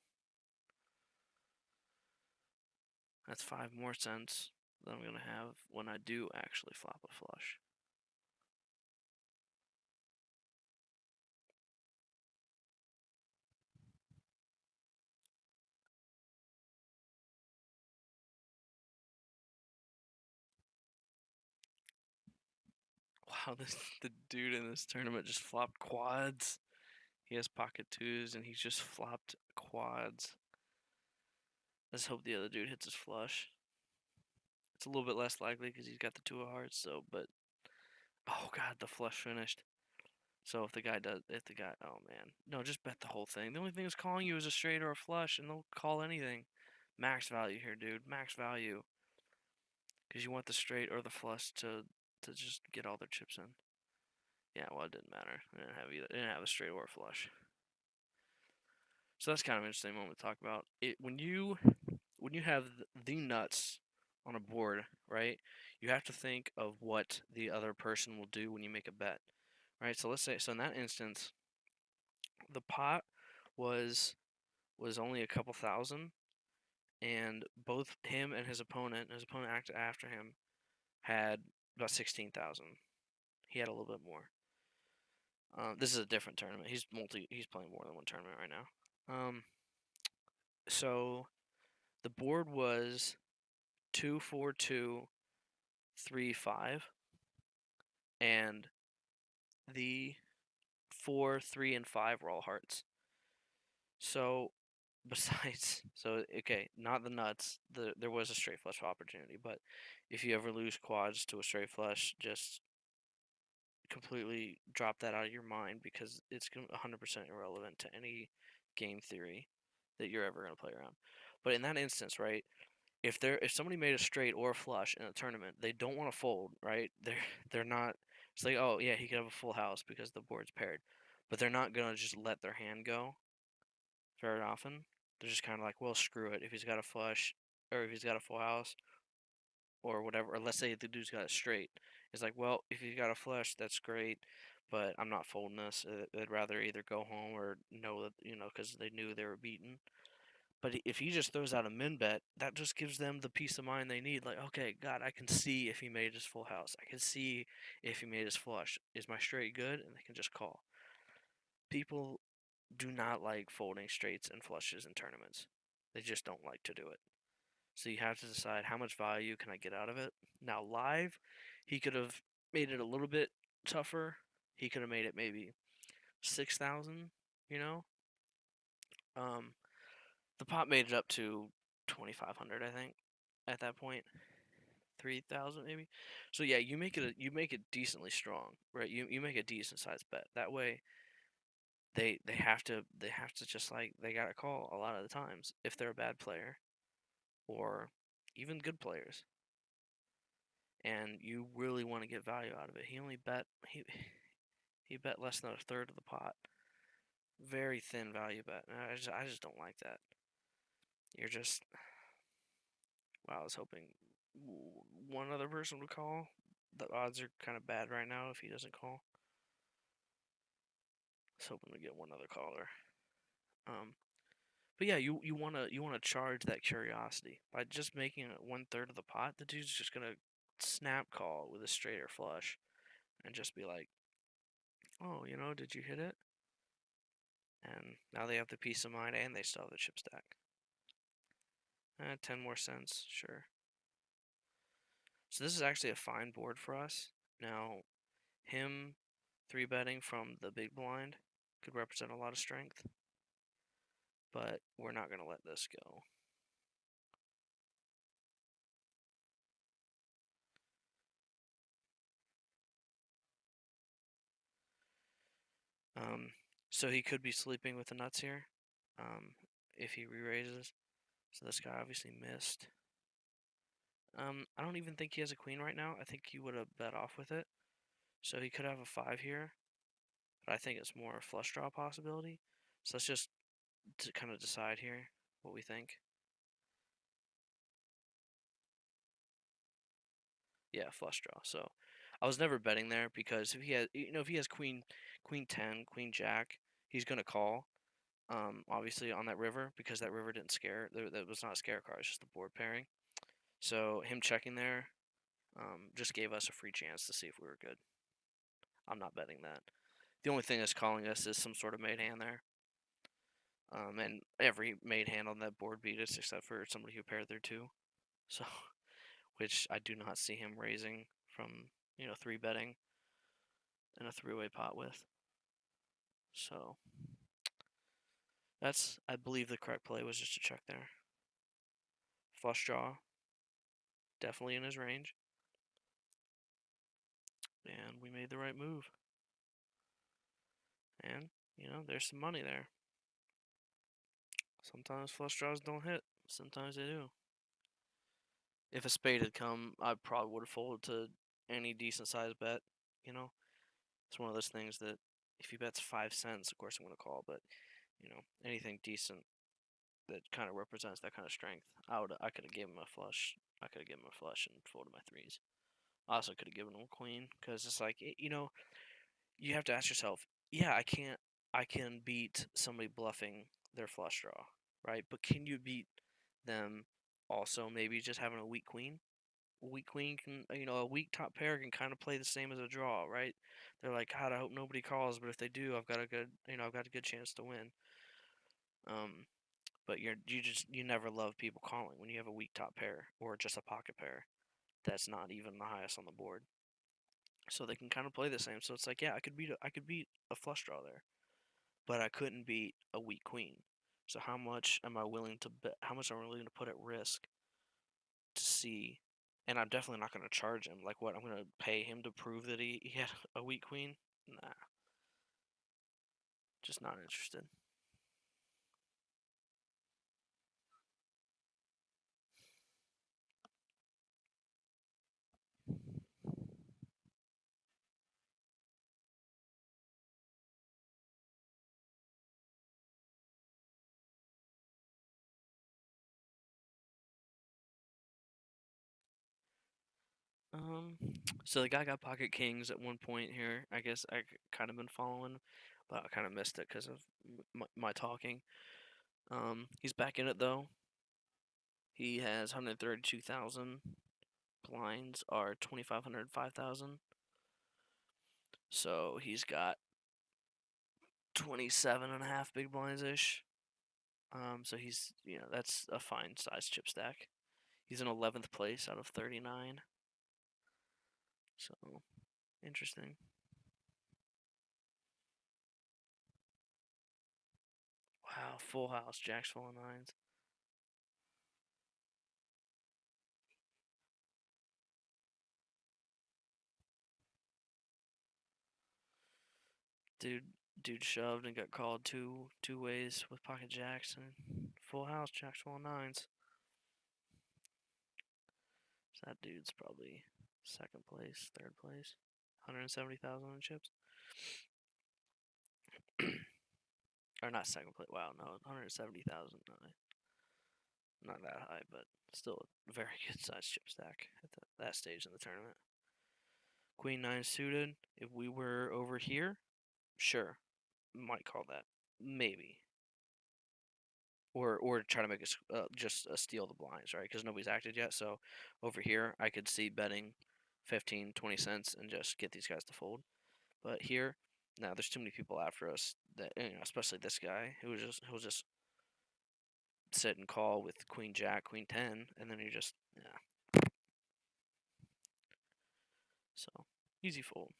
[SPEAKER 1] That's 5 more cents that I'm gonna have when I do actually flop a flush. Wow, the dude in this tournament just flopped quads. He has pocket twos and he's just flopped quads. Let's hope the other dude hits his flush. It's a little bit less likely because he's got the two of hearts. So, but oh god, the flush finished. So oh man, no, just bet the whole thing. The only thing that's calling you is a straight or a flush, and they'll call anything. Max value here, dude. Max value. Because you want the straight or the flush to just get all their chips in. Yeah, well, it didn't matter. I didn't have either. I didn't have a straight or a flush. So that's kind of an interesting moment to talk about. When you have the nuts on a board, right? You have to think of what the other person will do when you make a bet, right? So let's say in that instance, the pot was only a couple thousand, and both him and his opponent acted after him, had about 16,000. He had a little bit more. This is a different tournament. He's playing more than one tournament right now. So the board was 2-4-2-3-5, and the 4, 3, and 5 were all hearts. So okay, not the nuts. There was a straight flush opportunity, but if you ever lose quads to a straight flush, just completely drop that out of your mind because it's 100% irrelevant to any game theory that you're ever going to play around. But in that instance, right, if somebody made a straight or a flush in a tournament, they don't want to fold, right? They're not. It's like, oh yeah, he could have a full house because the board's paired, but they're not gonna just let their hand go very often. They're just kind of like, well, screw it. If he's got a flush, or if he's got a full house, or whatever, or let's say the dude's got it straight, it's like, well, if he's got a flush, that's great, but I'm not folding this. They'd rather either go home or know that, because they knew they were beaten. But if he just throws out a min bet, that just gives them the peace of mind they need. Like, okay, God, I can see if he made his full house. I can see if he made his flush. Is my straight good? And they can just call. People do not like folding straights and flushes in tournaments. They just don't like to do it. So you have to decide how much value can I get out of it. Now live, he could have made it a little bit tougher. He could have made it maybe 6,000. You know, um, the pot made it up to 2,500, I think, at that point. 3,000 maybe. So yeah, you make it decently strong, right? You make a decent sized bet. That way, they have to just like they gotta call a lot of the times if they're a bad player or even good players, and you really want to get value out of it. He bet less than a third of the pot. Very thin value bet. And I just don't like that. You're just wow. I was hoping one other person would call. The odds are kind of bad right now if he doesn't call. I was hoping to get one other caller. Um, but yeah, you wanna charge that curiosity by just making it 1/3 of the pot. The dude's just gonna snap call with a straight or flush and just be like, oh, did you hit it? And now they have the peace of mind and they still have the chip stack. 10 more cents, sure. So this is actually a fine board for us. Now, him 3-betting from the big blind could represent a lot of strength, but we're not going to let this go. So he could be sleeping with the nuts here if he re-raises. So this guy obviously missed. I don't even think he has a queen right now. I think he would have bet off with it. So he could have a 5 here, but I think it's more a flush draw possibility. So let's just kind of decide here what we think. Yeah, flush draw. So I was never betting there because if he has queen 10, queen jack, he's gonna call. Obviously on that river because that river didn't scare. That was not a scare card. It's just the board pairing. So him checking there, just gave us a free chance to see if we were good. I'm not betting that. The only thing that's calling us is some sort of made hand there. And every made hand on that board beat us except for somebody who paired there too. So, which I do not see him raising from 3-betting in a 3-way pot with. So that's, I believe, the correct play was just to check there. Flush draw, definitely in his range, and we made the right move. And there's some money there. Sometimes flush draws don't hit. Sometimes they do. If a spade had come, I probably would have folded to any decent sized bet. It's one of those things that if he bets 5 cents, of course I'm gonna call. But anything decent that kind of represents that kind of strength, I could have given him a flush. I could have given him a flush and folded my threes. I also could have given him a queen because it's like you have to ask yourself, yeah, I can beat somebody bluffing their flush draw, right? But can you beat them also maybe just having a weak queen? A weak queen can, a weak top pair can kind of play the same as a draw, right? They're like, God, I hope nobody calls, but if they do, I've got a good chance to win. But you never love people calling when you have a weak top pair or just a pocket pair that's not even the highest on the board. So they can kind of play the same. So it's like, yeah, I could beat a flush draw there, but I couldn't beat a weak queen. So how much am I willing to bet? How much am I willing to put at risk to see? And I'm definitely not going to charge him. Like what? I'm going to pay him to prove that he had a weak queen? Nah, just not interested. Um, so the guy got pocket kings at one point here. I guess I kind of been following, but I kind of missed it because of my talking. He's back in it though. He has 132,000. Blinds are 2,500, 5,000. So he's got 27 and a half big blinds ish. So he's, that's a fine size chip stack. He's in 11th place out of 39. So interesting. Wow, full house, jacks full of nines. Dude, dude shoved and got called two ways with pocket jacks and full house, jacks full of nines. So that dude's probably second place, third place, 170,000 in chips. Or not second place. Wow, no, 170,000. Not that high, but still a very good sized chip stack at that stage in the tournament. Queen nine suited. If we were over here, sure, might call that maybe, or try to make us just steal the blinds, right? Because nobody's acted yet. So over here, I could see betting 15, 20 cents and just get these guys to fold. But here, now there's too many people after us that especially this guy who was just sit and call with queen jack, queen 10, and then you just yeah. So easy fold.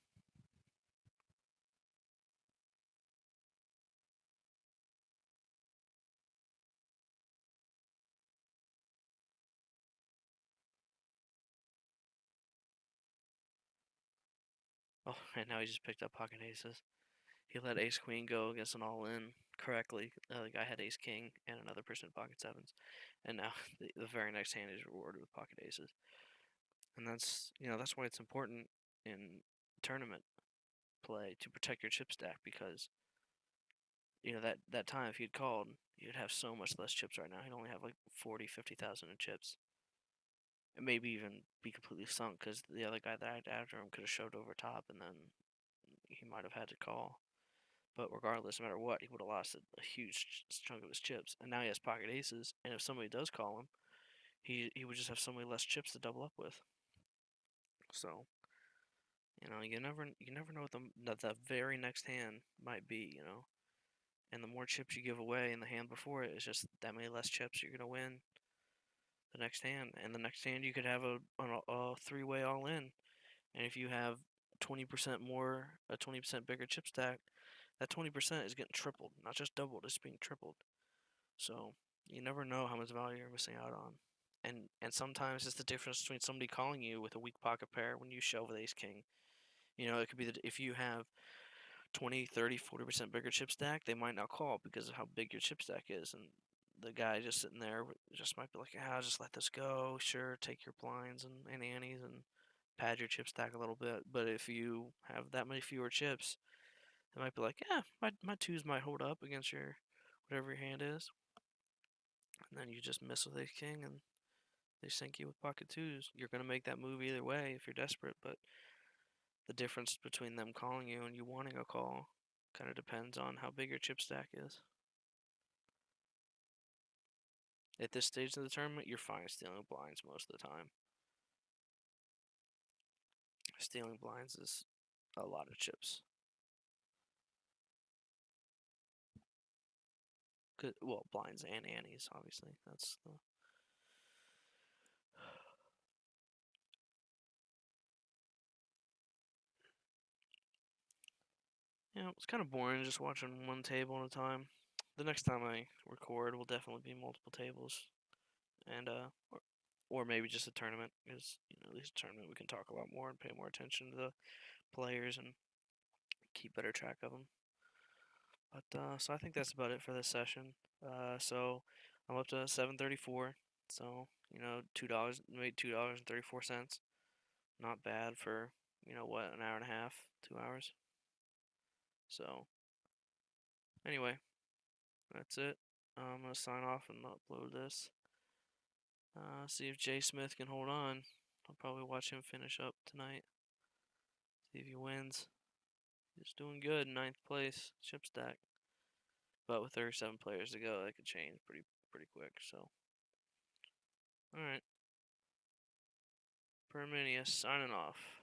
[SPEAKER 1] Oh, and now he just picked up pocket aces. He let ace queen go against an all in correctly. The guy had ace king and another person pocket sevens, and now the very next hand is rewarded with pocket aces. And that's why it's important in tournament play to protect your chip stack because that time if he'd called, you'd have so much less chips right now. He'd only have like 40, 50,000 in chips. And maybe even be completely sunk because the other guy that acted after him could have shoved over top and then he might have had to call. But regardless, no matter what, he would have lost a huge chunk of his chips. And now he has pocket aces, and if somebody does call him, he would just have so many less chips to double up with. So you never know what the very next hand might be. And the more chips you give away in the hand before it, it's just that many less chips you're gonna win the next hand. And the next hand you could have a three-way all in. And if you have 20% more, a 20% bigger chip stack, that 20% is getting tripled, not just doubled, it's being tripled. So you never know how much value you're missing out on. And sometimes it's the difference between somebody calling you with a weak pocket pair when you shove with ace king. It could be that if you have 20, 30, 40% bigger chip stack, they might not call because of how big your chip stack is. And the guy just sitting there just might be like, I'll just let this go. Sure, take your blinds and antes and pad your chip stack a little bit. But if you have that many fewer chips, it might be like, yeah, my twos might hold up against your whatever your hand is. And then you just miss with ace king and they sink you with pocket twos. You're gonna make that move either way if you're desperate, but the difference between them calling you and you wanting a call kind of depends on how big your chip stack is. At this stage of the tournament, you're fine stealing blinds most of the time. Stealing blinds is a lot of chips. Well, blinds and antes, obviously. That's the. It's kind of boring just watching one table at a time. The next time I record will definitely be multiple tables, and or maybe just a tournament, because at least a tournament we can talk a lot more and pay more attention to the players and keep better track of them. But so I think that's about it for this session. So I'm up to 734. So $2 made $2.34. Not bad for what, an hour and a half, 2 hours. So anyway, that's it. I'm gonna sign off and upload this. See if Jay Smith can hold on. I'll probably watch him finish up tonight. See if he wins. He's doing good, ninth place, chip stack. But with 37 players to go, that could change pretty quick. So, all right, Perminius signing off.